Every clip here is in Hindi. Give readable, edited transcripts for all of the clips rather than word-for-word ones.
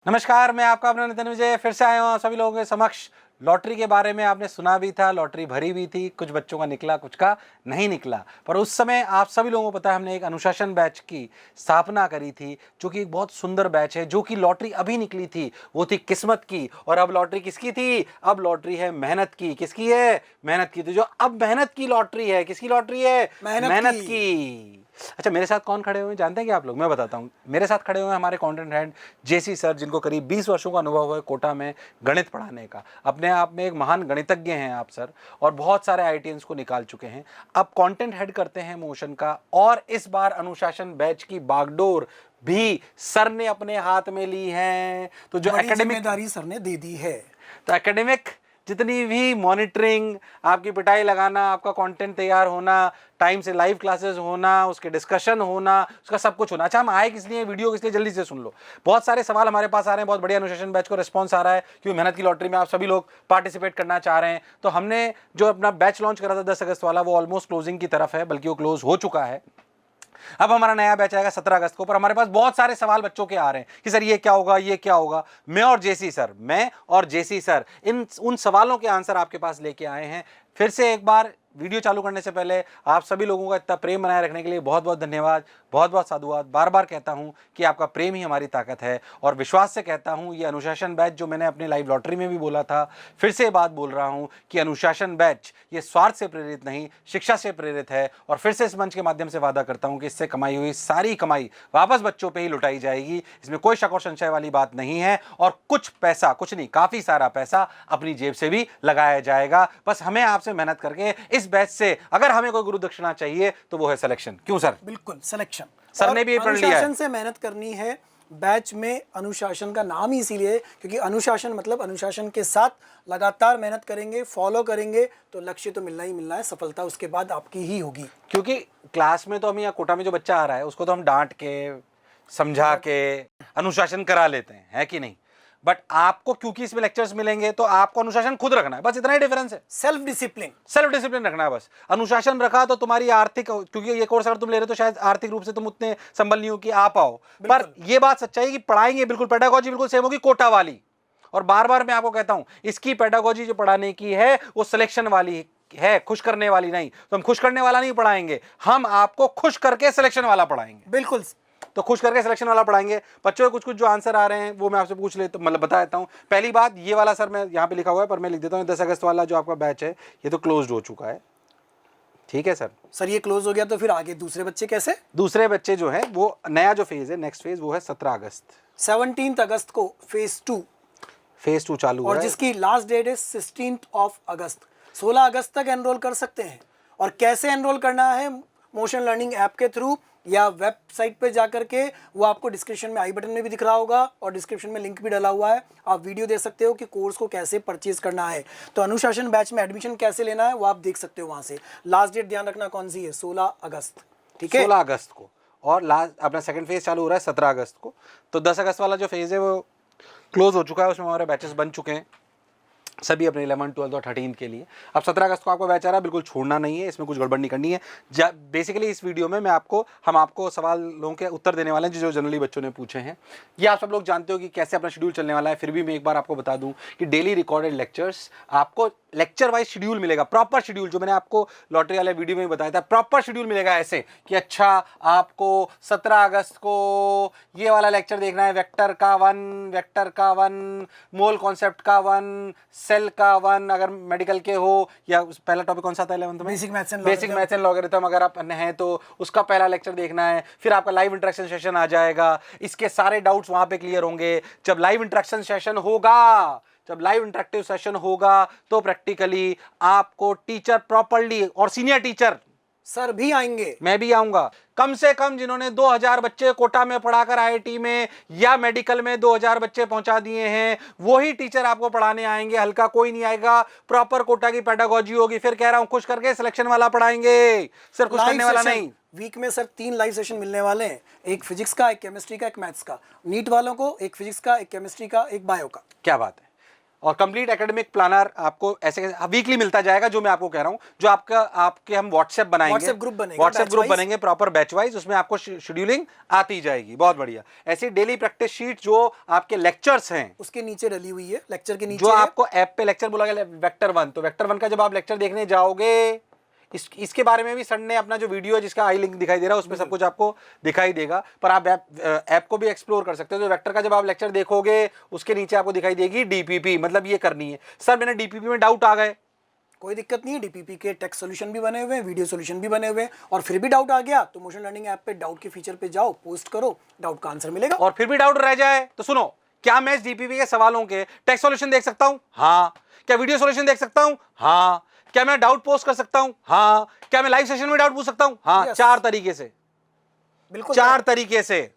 नमस्कार, मैं आपका अपना नितिन विजय फिर से आया हूँ सभी लोगों के समक्ष। लॉटरी के बारे में आपने सुना भी था, लॉटरी भरी भी थी, कुछ बच्चों का निकला, कुछ का नहीं निकला। पर उस समय आप सभी लोगों को पता है हमने एक अनुशासन बैच की स्थापना करी थी, जो कि एक बहुत सुंदर बैच है। जो कि लॉटरी अभी निकली थी वो थी किस्मत की, और अब लॉटरी किसकी थी? अब लॉटरी है मेहनत की। किसकी है? मेहनत की। तो जो अब मेहनत की लॉटरी है, किसकी लॉटरी है? मेहनत की। अच्छा, मेरे साथ कौन खड़े हुए हैं जानते हैं क्या आप लोग? मैं बताता हूँ। मेरे साथ खड़े हुए हैं हमारे कंटेंट हेड जेसी सर, जिनको करीब 20 वर्षों का अनुभव है कोटा में गणित पढ़ाने का। अपने आप में एक महान गणितज्ञ हैं आप सर, और बहुत सारे आईटीएंस को निकाल चुके हैं। अब कंटेंट हेड करते हैं मोशन का, और इस बार अनुशासन बैच की बागडोर भी सर ने अपने हाथ में ली है। तो जो एकेडमिक जिम्मेदारी सर ने दे दी है, तो एकेडमिक जितनी भी मॉनिटरिंग, आपकी पिटाई लगाना, आपका कंटेंट तैयार होना, टाइम से लाइव क्लासेस होना, उसके डिस्कशन होना, उसका सब कुछ होना। अच्छा, हम आए किस लिए, वीडियो किस लिए, जल्दी से सुन लो। बहुत सारे सवाल हमारे पास आ रहे हैं, बहुत बढ़िया अनुशासन बैच को रिस्पॉन्स आ रहा है क्योंकि मेहनत की लॉटरी में आप सभी लोग पार्टिसिपेट करना चाह रहे हैं। तो हमने जो अपना बैच लॉन्च करा था 10 अगस्त वाला, वो ऑलमोस्ट क्लोजिंग की तरफ है, बल्कि वो क्लोज हो चुका है। अब हमारा नया बैच आएगा 17 अगस्त को। पर हमारे पास बहुत सारे सवाल बच्चों के आ रहे हैं कि सर ये क्या होगा, ये क्या होगा। मैं और जेसी सर इन उन सवालों के आंसर आपके पास लेके आए हैं। फिर से एक बार वीडियो चालू करने से पहले आप सभी लोगों का इतना प्रेम बनाए रखने के लिए बहुत बहुत धन्यवाद, बहुत बहुत साधुवाद। बार बार कहता हूं कि आपका प्रेम ही हमारी ताकत है, और विश्वास से कहता हूं ये अनुशासन बैच, जो मैंने अपने लाइव लॉटरी में भी बोला था, फिर से बात बोल रहा हूं कि अनुशासन बैच ये स्वार्थ से प्रेरित नहीं, शिक्षा से प्रेरित है। और फिर से इस मंच के माध्यम से वादा करता हूं कि इससे कमाई हुई सारी कमाई वापस बच्चों पर ही लुटाई जाएगी। इसमें कोई शक और संशय वाली बात नहीं है। और कुछ पैसा, कुछ नहीं, काफी सारा पैसा अपनी जेब से भी लगाया जाएगा। बस हमें आपसे मेहनत करके इस बैच से अगर हमें कोई गुरु दक्षिणा चाहिए तो वो है सिलेक्शन। क्यों सर? बिल्कुल सिलेक्शन। सर ने भी प्रण लिया है, अनुशासन से मेहनत करनी है। बैच में अनुशासन का नाम ही इसीलिए क्योंकि अनुशासन मतलब अनुशासन के साथ लगातार मेहनत करेंगे, फॉलो करेंगे तो लक्ष्य तो मिलना ही मिलना है, सफलता उसके बाद आपकी ही होगी। क्योंकि क्लास में तो हम, या कोटा में जो बच्चा आ रहा है उसको तो हम डांट के, समझा के अनुशासन करा लेते हैं, है कि नहीं? बट आपको क्योंकि इसमें लेक्चर्स मिलेंगे तो आपको अनुशासन खुद रखना है, बस इतना ही डिफरेंस है। सेल्फ डिसिप्लिन रखना है बस। अनुशासन रखा तो तुम्हारी आर्थिक, क्योंकि ये कोर्स अगर तुम ले रहे हो तो शायद आर्थिक रूप से तुम उतने संबल नहीं हो कि आ पाओ। पर ये बात सच्चाई है कि पढ़ाएंगे बिल्कुल, पेडागोजी बिल्कुल सेम होगी कोटा वाली। और बार बार मैं आपको कहता हूं, इसकी पेडागोजी जो पढ़ाने की है वो सिलेक्शन वाली है, खुश करने वाली नहीं। तो हम खुश करने वाला नहीं पढ़ाएंगे, हम आपको खुश करके सिलेक्शन वाला पढ़ाएंगे। बिल्कुल, तो खुश करके सिलेक्शन वाला पढ़ाएंगे। बच्चों के कुछ कुछ जो आंसर आ रहे हैं वो मैं आपसे पूछ लेता, मतलब बता देता हूं। पहली बात, ये वाला सर मैं यहाँ पे लिखा हुआ है पर मैं लिख देता हूँ, 10 अगस्त वाला जो आपका बैच है ये तो क्लोज्ड हो चुका है। ठीक है सर? ये क्लोज हो गया तो फिर आगे दूसरे बच्चे कैसे? दूसरे बच्चे जो है वो नया जो फेज है, नेक्स्ट फेज, वो है 17 अगस्त। 17 अगस्त को फेज 2 चालू और है, जिसकी लास्ट डेट है 16 अगस्त। 16 अगस्त तक एनरोल कर सकते हैं। और कैसे एनरोल करना है? मोशन लर्निंग ऐप के थ्रू या वेबसाइट पे जाकर के, वो आपको डिस्क्रिप्शन में आई बटन में भी दिख रहा होगा और डिस्क्रिप्शन में लिंक भी डाला हुआ है। आप वीडियो देख सकते हो कि कोर्स को कैसे परचेज करना है। तो अनुशासन बैच में एडमिशन कैसे लेना है वो आप देख सकते हो वहाँ से। लास्ट डेट ध्यान रखना कौन सी है, 16 अगस्त। ठीक है, 16 अगस्त को। और लास्ट अपना सेकंड फेज चालू हो रहा है 17 अगस्त को। तो 10 अगस्त वाला जो फेज है वो क्लोज हो चुका है, उसमें हमारे बैचेस बन चुके हैं सभी अपने 11, 12 और 13 के लिए। अब 17 अगस्त को आपको बैच आ रहा है, बिल्कुल छोड़ना नहीं है, इसमें कुछ गड़बड़ नहीं करनी है। बेसिकली इस वीडियो में हम आपको सवालों के उत्तर देने वाले हैं जो जनरली बच्चों ने पूछे हैं। ये आप सब लोग जानते हो कि कैसे अपना शेड्यूल चलने वाला है। फिर भी मैं एक बार आपको बता दूं कि डेली रिकॉर्डेड लेक्चर्स, आपको लेक्चर वाइज शेड्यूल मिलेगा, प्रॉपर शेड्यूल, जो मैंने आपको लॉटरी वाले वीडियो में बताया था। प्रॉपर शेड्यूल मिलेगा ऐसे कि अच्छा आपको 17 अगस्त को ये वाला लेक्चर देखना है, वेक्टर का 1, मोल कॉन्सेप्ट का 1, सेल का 1 अगर मेडिकल के हो, या पहला टॉपिक कौन सा था 11th में? बेसिक मैथ्स एंड लॉगरिथम अगर आप हैं तो उसका पहला लेक्चर देखना है। फिर आपका लाइव इंटरेक्शन सेशन आ जाएगा, इसके सारे डाउट्स वहां पे क्लियर होंगे। जब लाइव इंटरेक्शन सेशन होगा, जब लाइव इंटरेक्टिव सेशन होगा तो प्रैक्टिकली आपको टीचर प्रॉपर्ली, और सीनियर टीचर सर भी आएंगे, मैं भी आऊंगा, कम से कम जिन्होंने 2000 बच्चे कोटा में पढ़ाकर आईआईटी में या मेडिकल में 2000 बच्चे पहुंचा दिए हैं, वही टीचर आपको पढ़ाने आएंगे। हल्का कोई नहीं आएगा, प्रॉपर कोटा की पेडागोजी होगी। फिर कह रहा हूं, खुश करके सिलेक्शन वाला पढ़ाएंगे, सिर्फ खुश करने वाला नहीं। वीक में सर 3 लाइव सेशन मिलने वाले हैं, एक फिजिक्स का, एक केमिस्ट्री का, एक मैथ्स का। नीट वालों को एक फिजिक्स का, एक केमिस्ट्री का, एक बायो का। क्या बात है। और कंप्लीट एकेडमिक प्लानर आपको ऐसे वीकली मिलता जाएगा, जो मैं आपको कह रहा हूं, जो आपके हम व्हाट्सएप बनाएंगे, व्हाट्सएप ग्रुप बनेगा, व्हाट्सएप batch ग्रुप wise। बनेंगे प्रॉपर बैच वाइज, उसमें आपको शेड्यूलिंग आती जाएगी। बहुत बढ़िया। ऐसी डेली प्रैक्टिस शीट जो आपके लेक्चर्स हैं उसके नीचे डली हुई है, लेक्चर के नीचे जो है। आपको ऐप पे लेक्चर बोला गया वेक्टर 1, तो वेक्टर 1 का जब आप लेक्चर देखने जाओगे, इसके बारे में भी सर ने अपना जो वीडियो है जिसका आई लिंक दिखाई दे रहा है उसमें सब कुछ आपको दिखाई देगा, पर आप ऐप को भी एक्सप्लोर कर सकते हो। तो वेक्टर का जब आप लेक्चर देखोगे उसके नीचे आपको दिखाई देगी डीपीपी, मतलब ये करनी है। सर मैंने डीपीपी में डाउट आ गए, कोई दिक्कत नहीं है, डीपीपी के टेक्स्ट सॉल्यूशन भी बने हुए हैं, वीडियो सॉल्यूशन भी बने हुए हैं, और फिर भी डाउट आ गया तो मोशन लर्निंग ऐप पे डाउट के फीचर पे जाओ, पोस्ट करो, डाउट का आंसर मिलेगा। और फिर भी डाउट रह जाए तो सुनो, क्या मैं इस डीपीपी के सवालों के टेक्स्ट सॉल्यूशन देख सकता हूं? हाँ। क्या वीडियो सॉल्यूशन देख सकता हूं? हाँ। क्या मैं डाउट पोस्ट कर सकता हूं? हाँ। क्या मैं लाइव सेशन में डाउट पूछ सकता हूं? हाँ। Yes. 4 तरीके से, बिल्कुल 4 तरीके से,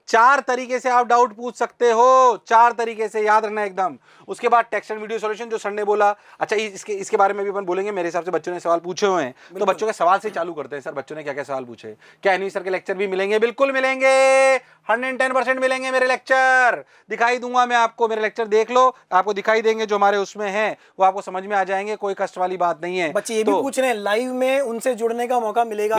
4 तरीके से आप डाउट पूछ सकते हो, 4 तरीके से, याद रखना एकदम। उसके बाद टेक्स्ट एंड वीडियो सॉल्यूशन जो सर ने बोला, अच्छा इसके बारे में भी अपन बोलेंगे। मेरे हिसाब से बच्चों ने सवाल पूछे हुए हैं, तो बच्चों के सवाल से चालू करते हैं। सर बच्चों ने क्या क्या सवाल पूछे? क्या एनवी सर के लेक्चर भी मिलेंगे? बिल्कुल मिलेंगे, 110% मिलेंगे। मेरे लेक्चर दिखाई दूंगा मैं आपको, मेरे लेक्चर देख लो, आपको दिखाई देंगे जो हमारे उसमें हैं, वो आपको समझ में आ जाएंगे, कोई कष्ट वाली बात नहीं है। बच्चे ये भी पूछ रहे हैं लाइव में उनसे जुड़ने का मौका मिलेगा?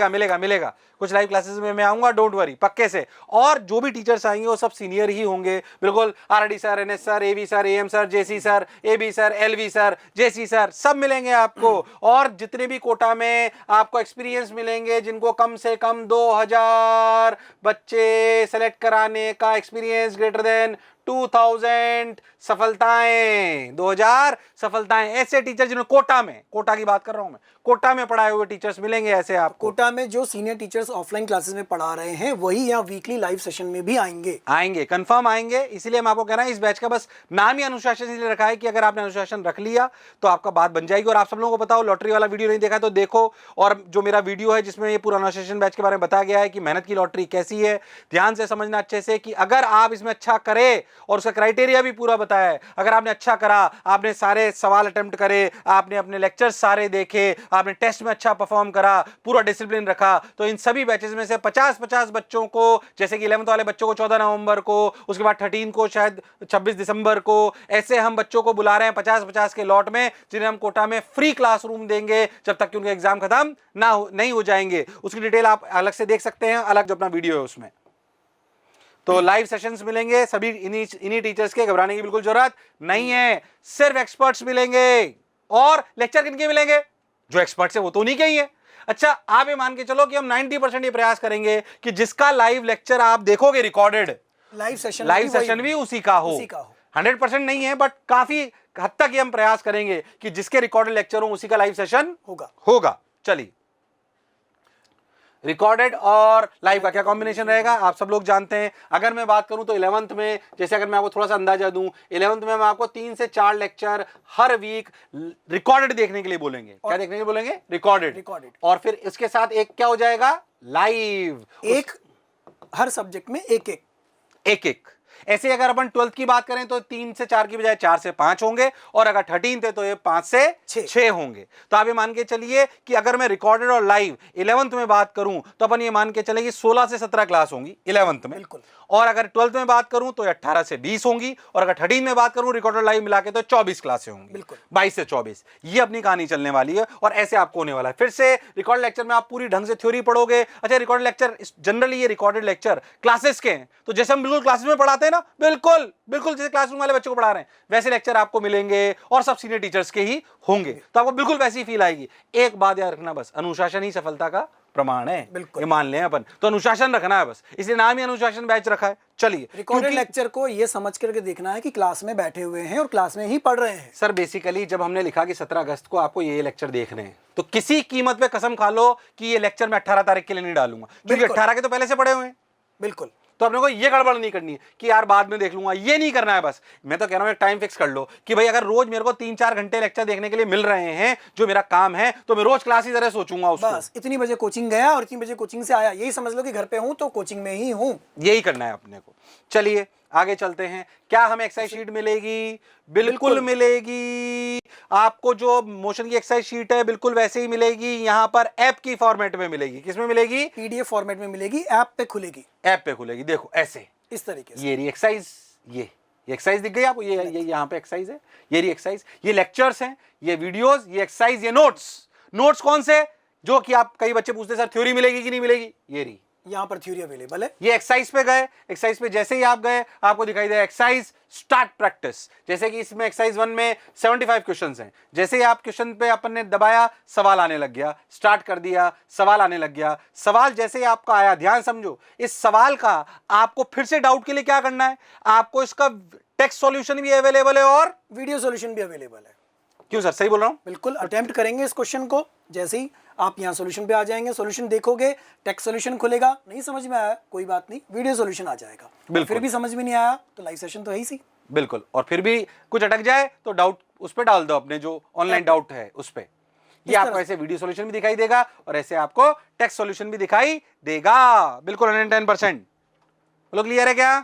मिलेगा। कुछ लाइव क्लासेस में मैं आऊंगा, डोंट वरी, पक्के से। और जो भी टीचर्स आएंगे वो सब सीनियर ही होंगे, बिल्कुल। RD sir, NS sir, AV sir, AM sir, JC sir, AB sir, LV sir, JC sir, सब मिलेंगे आपको। और जितने भी कोटा में आपको एक्सपीरियंस मिलेंगे, जिनको कम से कम 2000 बच्चे सेलेक्ट कराने का एक्सपीरियंस, ग्रेटर देन 2000 सफलताएं, 2000 सफलताएं, ऐसे टीचर जिन्होंने कोटा की बात कर रहा हूं मैं, कोटा में पढ़ाए हुए टीचर्स मिलेंगे ऐसे आपको। कोटा में जो सीनियर टीचर्स ऑफलाइन क्लासेस में पढ़ा रहे हैं वही यहाँ वीकली लाइव सेशन में भी आएंगे, कंफर्म आएंगे। इसलिए हम आपको कह रहे हैं, इस बैच का बस नाम ही अनुशासन इसलिए रखा है कि अगर आपने अनुशासन रख लिया तो आपका बात बन जाएगी। और आप सब लोगों को बताओ, लॉटरी वाला वीडियो नहीं देखा तो देखो, और जो मेरा वीडियो है जिसमें ये पूरा अनुशासन बैच के बारे में बताया गया है कि मेहनत की लॉटरी कैसी है, ध्यान से समझना अच्छे से, कि अगर आप इसमें अच्छा करे, और उसका क्राइटेरिया भी पूरा बताया है, अगर आपने अच्छा करा, आपने सारे सवाल अटेम्प्ट करे, आपने अपने लेक्चर्स सारे देखे, आपने टेस्ट में अच्छा परफॉर्म करा, पूरा डिसिप्लिन रखा, तो इन सभी बैचेस में से 50-50 बच्चों को, जैसे कि 11th वाले बच्चों को 14 नवंबर को, उसके बाद 13 को शायद 26 दिसंबर को, ऐसे हम बच्चों को बुला रहे हैं 50-50 के लॉट में, जिन्हें हम कोटा में फ्री क्लासरूम देंगे जब तक कि उनके एग्जाम खत्म नहीं हो जाएंगे। उसकी डिटेल आप अलग से देख सकते हैं, अलग जो अपना वीडियो है उसमें। तो लाइव सेशंस मिलेंगे सभी इन्हीं टीचर्स के, घबराने की बिल्कुल जरूरत नहीं है। सिर्फ एक्सपर्ट्स मिलेंगे। और लेक्चर किनके मिलेंगे? जो एक्सपर्ट्स है वो तो उन्हीं के ही है। अच्छा, आप ये मान के चलो कि हम 90% ये प्रयास करेंगे कि जिसका लाइव लेक्चर आप देखोगे रिकॉर्डेड, लाइव सेशन भी उसी का हो। 100% नहीं है, बट काफी हद तक ये हम प्रयास करेंगे कि जिसके रिकॉर्डेड लेक्चर हो उसी का लाइव सेशन होगा। चलिए, रिकॉर्डेड और लाइव का क्या कॉम्बिनेशन रहेगा आप सब लोग जानते हैं। अगर मैं बात करूं तो 11th में, जैसे अगर मैं आपको थोड़ा सा अंदाजा दूं, 11th में हम आपको 3 से 4 लेक्चर हर वीक रिकॉर्डेड देखने के लिए बोलेंगे। क्या देखने के लिए बोलेंगे? रिकॉर्डेड। और फिर इसके साथ एक क्या हो जाएगा? लाइव। एक हर सब्जेक्ट में एक। ऐसे अगर अपन 12th की बात करें तो 3 से 4 की बजाय 4 से 5 होंगे, और अगर 13th है तो ये 5 से 6 होंगे। तो आप ये मान के चलिए कि अगर मैं रिकॉर्डेड और लाइव 11th में बात करूं तो अपन ये मान के चले कि 16 से 17 क्लास होंगी 11th में, और अगर 12th में बात करूं तो 18 से 20 होंगी, और अगर 13 में बात करूं रिकॉर्डेड लाइव मिला के तो 24 क्लासें होंगी, 22 से 24। ये अपनी कहानी चलने वाली है, और ऐसे आपको होने वाला है। फिर से रिकॉर्ड लेक्चर में आप पूरी ढंग से थ्योरी पढ़ोगे। अच्छा, रिकॉर्डेड लेक्चर जनरली ये रिकॉर्डेड लेक्चर क्लासेस के हैं, तो जैसे हम बिल्कुल क्लासेस में पढ़ाते हैं ना, बिल्कुल जैसे क्लासरूम वाले बच्चों को पढ़ा रहे हैं वैसे लेक्चर आपको मिलेंगे, और सब सीनियर टीचर्स के ही होंगे, तो आपको बिल्कुल वैसी फील आएगी। एक बात याद रखना, बस अनुशासन ही सफलता का प्रमाण है, ये मान लें अपन, तो अनुशासन रखना है बस, इसलिए नाम ही अनुशासन बैच रखा है। चलिए, रिकॉर्डेड लेक्चर को ये समझ करके देखना है कि क्लास में बैठे हुए हैं और क्लास में ही पढ़ रहे हैं। सर बेसिकली जब हमने लिखा कि 17 अगस्त को आपको ये लेक्चर देखने हैं, तो किसी कीमत पे कसम खा लो कि ये लेक्चर मैं 18 तारीख के लिए नहीं डालूंगा, क्योंकि 18 के तो पहले से पढ़े हुए हैं। बिल्कुल। तो अपने को ये गड़बड़ नहीं करनी है कि यार बाद में देख लूंगा, ये नहीं करना है। बस मैं तो कह रहा हूं एक टाइम फिक्स कर लो कि भाई अगर रोज मेरे को 3-4 घंटे लेक्चर देखने के लिए मिल रहे हैं, जो मेरा काम है, तो मैं रोज क्लास ही तरह सोचूंगा उसको। बस इतनी बजे कोचिंग गया और इतनी बजे कोचिंग से आया, यही समझ लो कि घर पे हूं तो कोचिंग में ही हूं, यही करना है अपने को। चलिए आगे चलते हैं। क्या हमें एक्सरसाइज शीट मिलेगी? बिल्कुल मिलेगी। आपको जो मोशन की एक्सरसाइज शीट है बिल्कुल वैसे ही मिलेगी, यहां पर ऐप की फॉर्मेट में मिलेगी। किसमें मिलेगी? पीडीएफ फॉर्मेट में मिलेगी, ऐप पे खुलेगी। ऐप पे खुलेगी, देखो ऐसे, इस तरीके से। ये एक्सरसाइज, ये ये एक्सरसाइज दिख गई आपको, ये यहाँ पे एक्सरसाइज है, ये रही एक्सरसाइज, ये लेक्चर्स हैं, ये वीडियोस, ये एक्सरसाइज, ये नोट्स। नोट्स कौन से? जो कि आप, कई बच्चे पूछते हैं सर थ्योरी मिलेगी कि नहीं मिलेगी, ये रही, यहाँ पर थ्योरी अवेलेबल है। ये एक्सरसाइज पे गए, एक्सरसाइज पे जैसे ही आप गए आपको दिखाई दे एक्सरसाइज स्टार्ट प्रैक्टिस। जैसे कि इसमें एक्सरसाइज 1 में 75 क्वेश्चंस हैं, जैसे ही आप क्वेश्चन पे अपन ने दबाया सवाल आने लग गया, स्टार्ट कर दिया सवाल आने लग गया। सवाल जैसे ही आपका आया, ध्यान समझो, इस सवाल का आपको फिर से डाउट के लिए क्या करना है, आपको इसका टेक्स्ट सॉल्यूशन भी अवेलेबल है और वीडियो सॉल्यूशन भी अवेलेबल है। क्यों सर, सही बोल रहा हूं? बिल्कुल अटेम्प्ट करेंगे इस क्वेश्चन को, जैसे ही आप यहाँ सॉल्यूशन पे आ जाएंगे, सॉल्यूशन देखोगे, टेक्स्ट सॉल्यूशन खुलेगा, नहीं समझ में आया कोई बात नहीं, वीडियो सॉल्यूशन आ जाएगा। बिल्कुल। फिर भी समझ में नहीं आया तो लाइव सेशन तो है ही सी। बिल्कुल, और फिर भी कुछ अटक जाए तो डाउट उस पर डाल दो, अपने जो ऑनलाइन डाउट है उस पर। ये आपको ऐसे वीडियो सॉल्यूशन भी दिखाई देगा और ऐसे आपको टेक्स्ट सॉल्यूशन भी दिखाई देगा। बिल्कुल 110%। लोग क्लियर है क्या?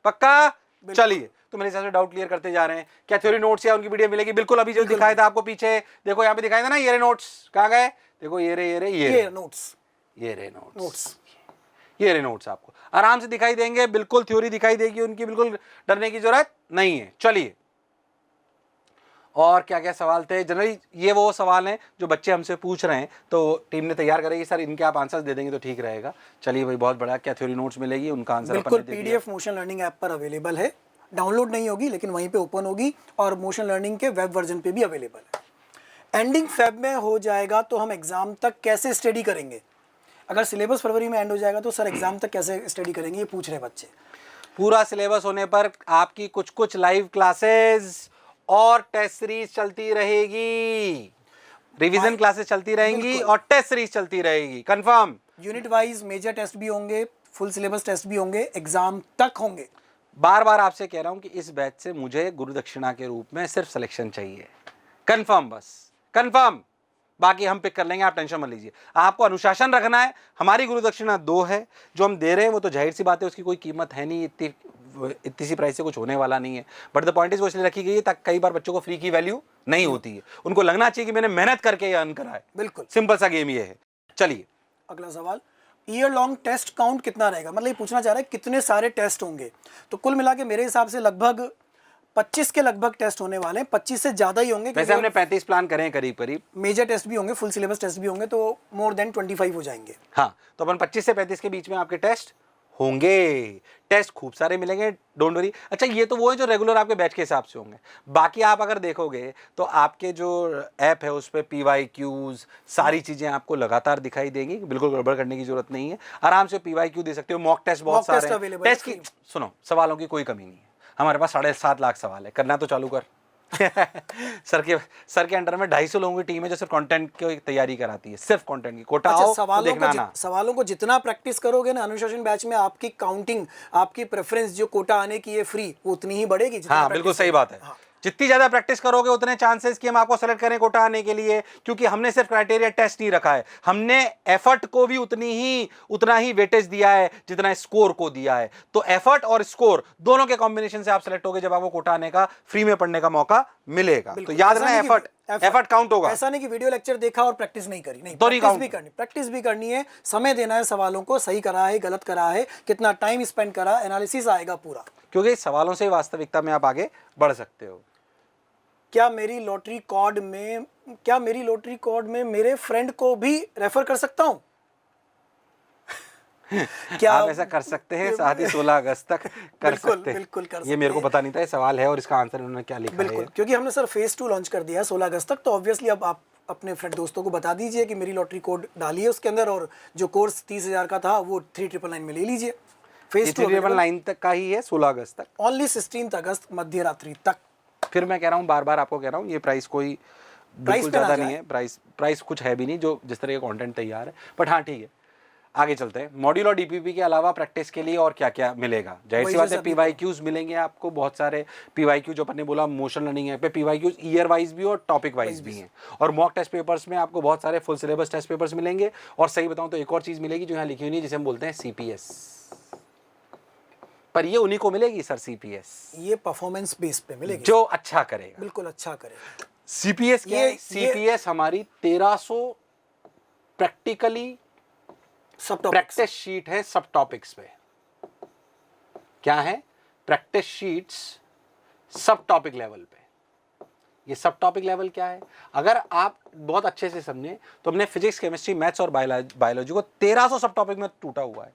पक्का? चलिए, तो मेरे हिसाब से डाउट क्लियर करते जा रहे हैं। क्या थ्योरी नोट्स या उनकी वीडियो मिलेगी? बिल्कुल, अभी जो दिखाया था आपको पीछे, देखो यहाँ पे दिखाया था ना, ये रे नोट्स, कहाँ गए? देखो ये रे नोट्स, ये रे नोट्स, ये रे नोट्स आपको आराम से दिखाई देंगे। बिल्कुल थ्योरी दिखाई देगी उनकी, बिल्कुल डरने की जरूरत नहीं है। चलिए, और क्या क्या सवाल थे? जनरली ये वो सवाल हैं जो बच्चे हमसे पूछ रहे हैं, तो टीम ने तैयार करेगी, सर इनके आप आंसर्स दे देंगे तो ठीक रहेगा। चलिए भाई, बहुत बड़ा, क्या थ्योरी नोट्स मिलेगी, उनका आंसर बिल्कुल पीडीएफ मोशन लर्निंग ऐप पर अवेलेबल है, डाउनलोड नहीं होगी लेकिन वहीं पे ओपन होगी, और मोशन लर्निंग के वेब वर्जन पे भी अवेलेबल है। एंडिंग फेब में हो जाएगा तो हम एग्जाम तक कैसे स्टडी करेंगे? अगर सिलेबस फरवरी में एंड हो जाएगा तो सर एग्जाम तक कैसे स्टडी करेंगे, ये पूछ रहे बच्चे। पूरा सिलेबस होने पर आपकी कुछ कुछ लाइव क्लासेस और टेस्ट सीरीज चलती रहेगी, रिवीजन क्लासेस चलती रहेंगी और टेस्ट सीरीज चलती रहेगी, confirm. Unit wise major test भी होंगे, फुल सिलेबस टेस्ट भी होंगे, एग्जाम तक होंगे। बार बार आपसे कह रहा हूं कि इस बैच से मुझे गुरु दक्षिणा के रूप में सिर्फ सिलेक्शन चाहिए, कंफर्म, बस कंफर्म, बाकी हम पिक कर लेंगे, आप टेंशन मत लीजिए। आपको अनुशासन रखना है। हमारी गुरु दक्षिणा 2 है, जो हम दे रहे हैं वो तो जाहिर सी बात है, उसकी कोई कीमत है नहीं, इतनी सी प्राइस से कुछ होने वाला नहीं है। बट द पॉइंट इज वो इसलिए रखी गई है ताकि कई बार बच्चों को फ्री की वैल्यू नहीं होती है, उनको लगना चाहिए कि मैंने मेहनत करके ये अर्न करा है। बिल्कुल सिंपल सा गेम ये है। चलिए, अगला सवाल, ईयर लॉन्ग टेस्ट काउंट कितना रहेगा? मतलब ये पूछना चाह रहा है कितने सारे टेस्ट होंगे। तो कुल मिला के मेरे हिसाब से लगभग 25 के लगभग टेस्ट होने वाले हैं, 25 से ज्यादा ही होंगे। वैसे हमने 35 प्लान करे हैं करीब करीब, मेजर टेस्ट भी होंगे, फुल सिलेबस टेस्ट भी होंगे, तो मोर देन 25 हो जाएंगे। हाँ, तो अपन 25 से 35 के बीच में आपके टेस्ट होंगे। टेस्ट खूब सारे मिलेंगे, डोंट वरी। अच्छा, ये तो वो है जो रेगुलर आपके बैच के हिसाब से होंगे। बाकी आप अगर देखोगे तो आपके जो ऐप है उस पर PYQs सारी चीजें आपको लगातार दिखाई देंगी, बिल्कुल गड़बड़ करने की जरूरत नहीं है। आराम से PYQ दे सकते हो, मॉक टेस्ट बहुत सारे हैं। टेस्ट की सुनो, सवालों की कोई कमी नहीं है, हमारे पास 7.5 लाख सवाल है, करना तो चालू कर। सर के अंडर में 250 लोगों की टीम है जो सिर्फ कंटेंट की तैयारी कराती है, सिर्फ कंटेंट की। कोटा आओ तो देखना ना। सवालों को जितना प्रैक्टिस करोगे ना अनुशासन बैच में, आपकी काउंटिंग, आपकी प्रेफरेंस जो कोटा आने की है फ्री, वो उतनी ही बढ़ेगी। हाँ, बिल्कुल सही बात है। हाँ। जितनी ज्यादा प्रैक्टिस करोगे उतने चांसेस कि हम आपको सेलेक्ट करें कोटा आने के लिए, क्योंकि हमने सिर्फ क्राइटेरिया टेस्ट नहीं रखा है, हमने एफर्ट को भी उतना ही वेटेज दिया है जितना स्कोर को दिया है। तो एफर्ट और स्कोर दोनों के कॉम्बिनेशन से आप सेलेक्ट होगे जब आपको कोटा आने का, फ्री में पढ़ने का मौका मिलेगा। तो याद रखना, एफर्ट काउंट होगा। ऐसा नहीं कि वीडियो लेक्चर देखा और प्रैक्टिस नहीं करी, नहीं, प्रैक्टिस भी करनी है, समय देना है सवालों को, सही करा है गलत करा है, कितना टाइम स्पेंड करा, एनालिसिस आएगा पूरा, क्योंकि सवालों से वास्तविकता में आप आगे बढ़ सकते हो। क्या मेरी लॉटरी कोड में मेरे फ्रेंड को भी रेफर कर सकता हूं? क्या आप ऐसा कर सकते हैं? साथ ही 16 अगस्त तक कर सकते हैं। बिल्कुल कर सकते हैं। ये मेरे को पता नहीं था, ये सवाल है और इसका आंसर उन्होंने क्या लिखा है। बिल्कुल, क्योंकि हमने सर फेज 2 लॉन्च कर दिया है 16 अगस्त तक, तो ऑब्वियसली अब आप अपने फ्रेंड दोस्तों को बता दीजिए कि मेरी लॉटरी कोड डालिए उसके अंदर, और जो कोर्स 30,000 का था वो 3999 में ले लीजिए। फेज 3999 तक का ही है, 16 अगस्त तक, ओनली 16 अगस्त मध्य रात्रि तक। फिर मैं कह रहा हूँ, बार बार आपको कह रहा हूँ, ये प्राइस कोई बिल्कुल ज़्यादा नहीं है, प्राइस कुछ है भी नहीं, जो जिस तरह का कंटेंट तैयार है। बट हाँ ठीक है, आगे चलते हैं। मॉड्यूल और डीपीपी के अलावा प्रैक्टिस के लिए और क्या क्या मिलेगा? जाहिर सी बात है, PYQs मिलेंगे आपको बहुत सारे। PYQ जो अपन ने बोला मोशन लर्निंग है पे, PYQs ईयर वाइज भी और टॉपिक वाइज भी हैं। और मॉक टेस्ट पेपर्स में आपको बहुत सारे फुल सिलेबस टेस्ट पेपर्स मिलेंगे। और सही बताऊँ तो एक और चीज़ मिलेगी जो यहाँ लिखी हुई नहीं, जिसे हम बोलते हैं CPS, पर ये उन्हीं को मिलेगी सर। CPS ये परफॉर्मेंस बेस पे मिलेगी, जो अच्छा करेगा, बिल्कुल अच्छा करेगा। CPS क्या है? CPS हमारी 1300 प्रैक्टिकली प्रैक्टिस शीट है सब टॉपिक्स पे। क्या है? प्रैक्टिस शीट्स सब टॉपिक लेवल पे। ये सब टॉपिक लेवल क्या है, अगर आप बहुत अच्छे से समझें तो हमने फिजिक्स, केमिस्ट्री, मैथ्स और बायोलॉजी को 1300 सब टॉपिक में तोड़ा हुआ है।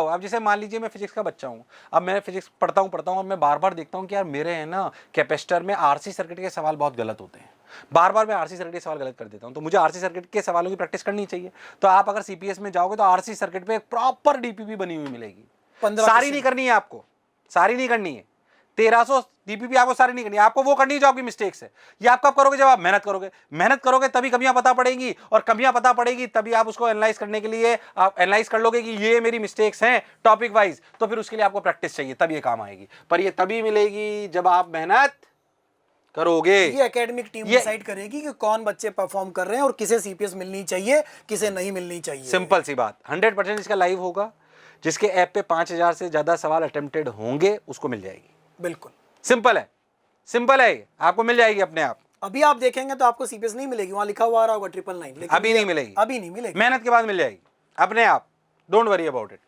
अब जैसे मान लीजिए मैं फिजिक्स का बच्चा हूँ, अब मैं फिजिक्स पढ़ता हूँ और मैं बार बार देखता हूँ कि यार मेरे है ना कैपेसिटर में आरसी सर्किट के सवाल बहुत गलत होते हैं, बार बार मैं आरसी सर्किट के सवाल गलत कर देता हूँ, तो मुझे आरसी सर्किट के सवालों की प्रैक्टिस करनी चाहिए। तो आप अगर सीपीएस में जाओगे तो आरसी सर्किट पे एक प्रॉपर डीपीपी बनी हुई मिलेगी, 15 सारी नहीं करनी है आपको, सारी नहीं करनी है, 1300 डीपीपी आपको सारी नहीं करनी है, आपको वो करनी है जो आपकी मिस्टेक्स है। ये आप कब करोगे, जब आप मेहनत करोगे तभी कमियां पता पड़ेगी, और कमियां पता पड़ेगी तभी आप उसको एनालाइज करने के लिए आप एनालाइज कर लोगे कि ये मेरी मिस्टेक्स हैं टॉपिक वाइज, तो फिर उसके लिए आपको प्रैक्टिस चाहिए, तब ये काम आएगी। पर ये तभी मिलेगी जब आप मेहनत करोगे। ये एकेडमिक टीम डिसाइड करेगी कि कौन बच्चे परफॉर्म कर रहे हैं और किसे सीपीएस मिलनी चाहिए, किसे नहीं मिलनी चाहिए। सिंपल सी बात, 100% इसका लाइव होगा, जिसके ऐप पे 5000 से ज्यादा सवाल अटेम्प्टेड होंगे उसको मिल जाएगी। बिल्कुल सिंपल है, सिंपल है, आपको मिल जाएगी अपने आप। अभी आप देखेंगे तो आपको सीपीएस नहीं मिलेगी, वहां लिखा हुआ आ रहा होगा 999, लेकिन अभी नहीं मिलेगी, अभी नहीं मिलेगी, मेहनत के बाद मिल जाएगी अपने आप, डोंट वरी अबाउट इट।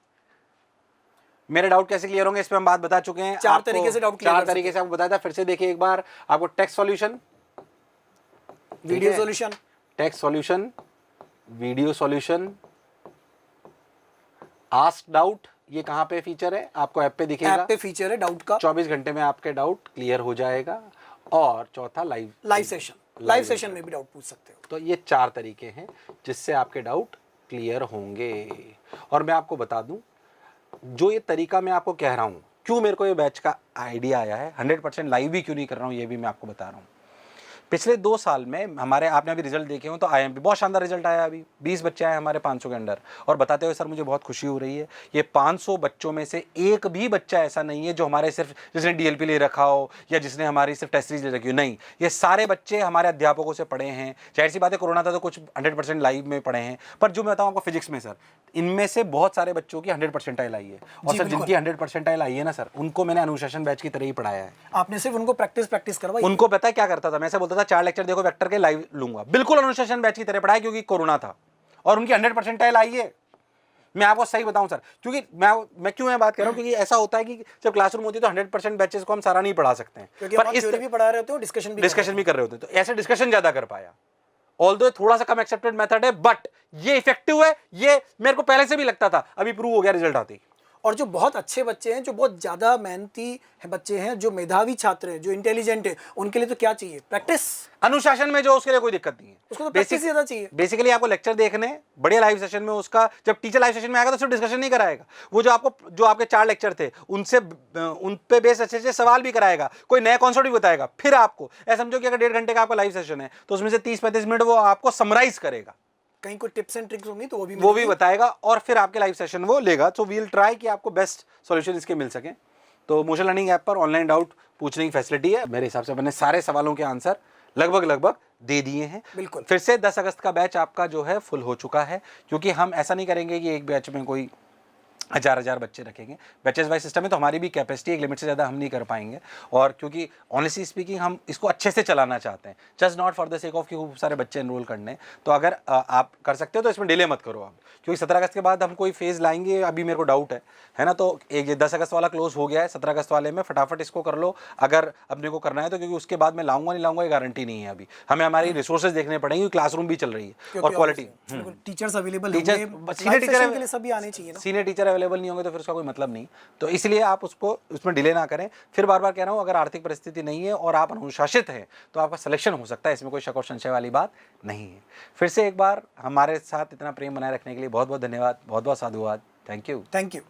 मेरे डाउट कैसे क्लियर होंगे इस पे हम बात बता चुके हैं, 4 तरीके से डाउट क्लियर, 4 तरीके से आपको बताया था। फिर से देखिए एक बार, आपको text solution, video solution, text solution, video solution, ask doubt, ये कहाँ पे फीचर है, आपको ऐप पे दिखेगा, ऐप पे फीचर है डाउट का, 24 घंटे में आपके डाउट क्लियर हो जाएगा। और चौथा लाइव सेशन में भी डाउट पूछ सकते हो। तो ये 4 तरीके हैं जिससे आपके डाउट क्लियर होंगे। और मैं आपको बता दूं, जो ये तरीका मैं आपको कह रहा हूं, क्यों मेरे को ये बैच का आइडिया आया है, 100% लाइव भी क्यों नहीं कर रहा हूं, ये भी मैं आपको बता रहा हूं। पिछले 2 साल में हमारे, आपने अभी रिजल्ट देखे हो तो आईएमपी बहुत शानदार रिजल्ट आया, अभी 20 बच्चे आए हमारे 500 के अंडर, और बताते हुए सर मुझे बहुत खुशी हो रही है। ये 500 बच्चों में से एक भी बच्चा ऐसा नहीं है जो हमारे सिर्फ जिसने डीएलपी ले रखा हो या जिसने हमारी सिर्फ टेस्ट सीरीज ले रखी हो, नहीं, ये सारे बच्चे हमारे अध्यापकों से पढ़े हैं। जाहिर सी बात है कोरोना था तो कुछ 100% लाइव में पढ़े हैं, पर जो मैं बताऊँ आपको फिजिक्स में सर, इनमें से बहुत सारे बच्चों की 100 परसेंटाइल आई है, और सर जिनकी 100 परसेंटाइल आई है ना सर, उनको मैंने अनुशासन बैच की तरह ही पढ़ाया है। आपने सिर्फ उनको प्रैक्टिस करवाई। उनको पता है क्या करता था, मैं ऐसे बोलता था 4 लेक्चर देखो वेक्टर के लाइव लूंगा, बिल्कुल अनुशासन बैच की तरह पढ़ाया, क्योंकि कोरोना था और उनकी 100 परसेंटाइल आई है। मैं आपको सही बताऊं सर, क्योंकि मैं क्यों बात कर रहा हूं, क्योंकि ऐसा होता है कि जब क्लासरूम होती है तो 100% बैचेस को हम सारा नहीं पढ़ा सकते हैं, पर इस भी पढ़ा रहे होते हो, डिस्कशन भी कर रहे होते हैं, तो ऐसे डिस्कशन ज्यादा कर पाया। ऑल्दो थोड़ा सा कम एक्सेप्टेड मेथड है, बट ये इफेक्टिव है, ये मेरे को पहले से भी लगता था, अभी प्रूव हो गया रिजल्ट आते ही। और जो बहुत अच्छे बच्चे हैं, जो बहुत ज़्यादा मेहनती है बच्चे हैं, जो मेधावी छात्र हैं, जो इंटेलिजेंट है, उनके लिए तो क्या चाहिए, प्रैक्टिस। अनुशासन में जो, उसके लिए कोई दिक्कत नहीं है, उसको तो प्रैक्टिस ज़्यादा चाहिए। बेसिकली आपको लेक्चर देखने, बढ़िया लाइव सेशन में उसका, जब टीचर लाइव सेशन में आएगा तो सिर्फ डिस्कशन नहीं कराएगा, वो जो आपके 4 लेक्चर थे उनसे उन पे बेस अच्छे से सवाल भी कराएगा, कोई नया कॉन्सेप्ट भी बताएगा। फिर आपको ऐसा समझो कि अगर 1.5 घंटे का आपका लाइव सेशन है तो उसमें से 30-35 मिनट वो आपको समराइज करेगा, कहीं कोई टिप्स एंड ट्रिक्स होंगी तो वो भी बताएगा, और फिर आपके लाइव सेशन वो लेगा। तो वील ट्राई कि आपको बेस्ट सॉल्यूशन इसके मिल सके। तो मोशन लर्निंग ऐप पर ऑनलाइन डाउट पूछने की फैसिलिटी है। मेरे हिसाब से मैंने सारे सवालों के आंसर लगभग दे दिए हैं। बिल्कुल। फिर से 10 अगस्त का बैच आपका जो है फुल हो चुका है, क्योंकि हम ऐसा नहीं करेंगे कि एक बैच में कोई 1000 बच्चे रखेंगे, बैचेस वाइज सिस्टम है, तो हमारी भी कैपेसिटी एक लिमिट से ज़्यादा हम नहीं कर पाएंगे। और क्योंकि ऑनेस्टली स्पीकिंग हम इसको अच्छे से चलाना चाहते हैं, just not for the sake of कि खूब सारे बच्चे एनरोल करने। तो अगर आप कर सकते हो तो इसमें डिले मत करो आप, क्योंकि 17 अगस्त के बाद हम कोई फेज़ लाएंगे, अभी मेरे को डाउट है ना। तो एक ये 10 अगस्त वाला क्लोज हो गया है, 17 अगस्त वाले में फटाफट इसको कर लो अगर अपने को करना है तो, क्योंकि उसके बाद मैं लाऊंगा नहीं लाऊंगा ये गारंटी नहीं है। अभी हमें हमारी रिसोर्सेज देखने पड़ेंगे, क्लासरूम भी चल रही है और quality, teachers available, senior teacher के लिए सभी आने चाहिए ना। सीनियर टीचर अवेलेबल नहीं होंगे तो फिर उसका कोई मतलब नहीं। तो इसलिए आप उसको उसमें डिले ना करें। फिर बार बार कह रहा हूँ, अगर आर्थिक परिस्थिति नहीं है और आप अनुशासित हैं तो आपका सिलेक्शन हो सकता है, इसमें कोई शक और संशय वाली बात नहीं है। फिर से एक बार हमारे साथ इतना प्रेम बनाए रखने के लिए बहुत बहुत धन्यवाद, बहुत बहुत साधुवाद। Thank you.